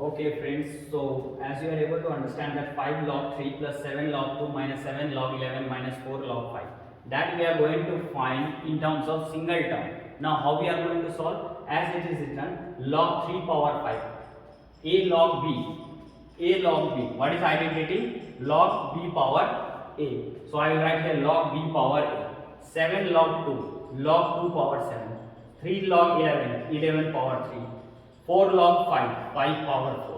Okay friends, so as you are able to understand that 5 log 3 plus 7 log 2 minus 7 log 11 minus 4 log 5, that we are going to find in terms of single term. Now how we are going to solve? As it is written log 3 power 5, a log b, what is identity? Log b power a. So I will write here log b power a, 7 log 2, log 2 power 7, 3 log 11, 11 power 3, 4 log 5, 5 power 4.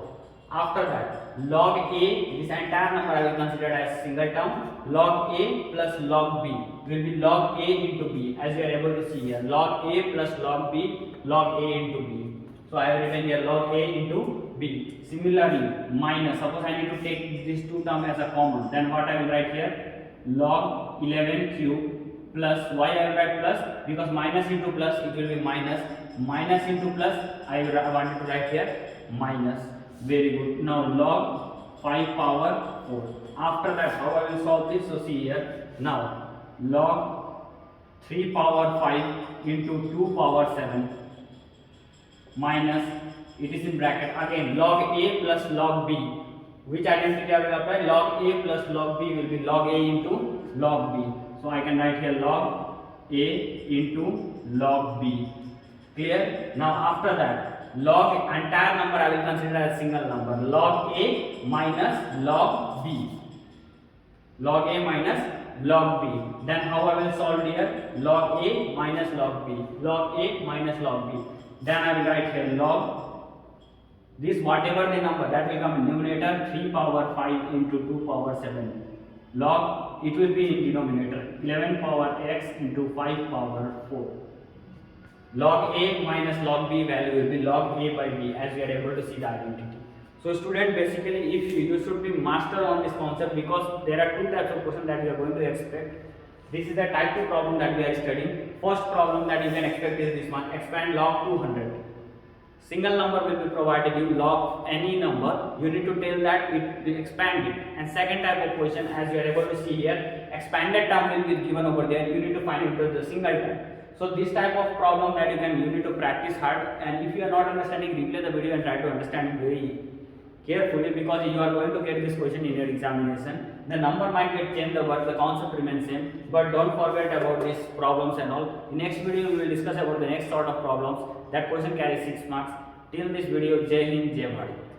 After that, log a, this entire number I will consider as single term. Log a plus log b will be log a into b, as you are able to see here. Log a plus log b, log a into b. So I have written here log a into b. Similarly, minus, suppose I need to take these two terms as a common, then what I will write here? Log 11 cube plus, why I will write plus? Because minus into plus, it will be minus. Minus into plus, I wanted to write here minus. Very good. Now log 5 power 4. After that, how I will solve this? So see here. Now log 3 power 5 into 2 power 7 minus, it is in bracket again, log a plus log b. Which identity I will apply? Log a plus log b will be log a into log b. So I can write here log a into log b. Clear? Now after that, log entire number I will consider as single number. Log a minus log b. Log a minus log b. Then how I will solve here? Log a minus log b. Log a minus log b. Then I will write here log this, whatever the number that will come in numerator, 3 power 5 into 2 power 7. Log, it will be in denominator, 11 power x into 5 power 4. Log a minus log b value will be log a by b, as we are able to see the identity. So student, basically if you should be master on this concept, because there are two types of questions that we are going to expect. This is the type 2 problem that we are studying. First problem that you can expect is this one, expand log 200. Single number will be provided you, log any number, you need to tell that it will expand it. And second type of question, as you are able to see here, expanded term will be given over there, you need to find it with the single term. So this type of problem that you need to practice hard, and if you are not understanding, replay the video and try to understand it very carefully, because you are going to get this question in your examination. The number might get changed, but the concept remains same. But don't forget about these problems and all. In next video we will discuss about the next sort of problems. That question carries 6 marks. Till this video, Jai Hind, Jai Bharat.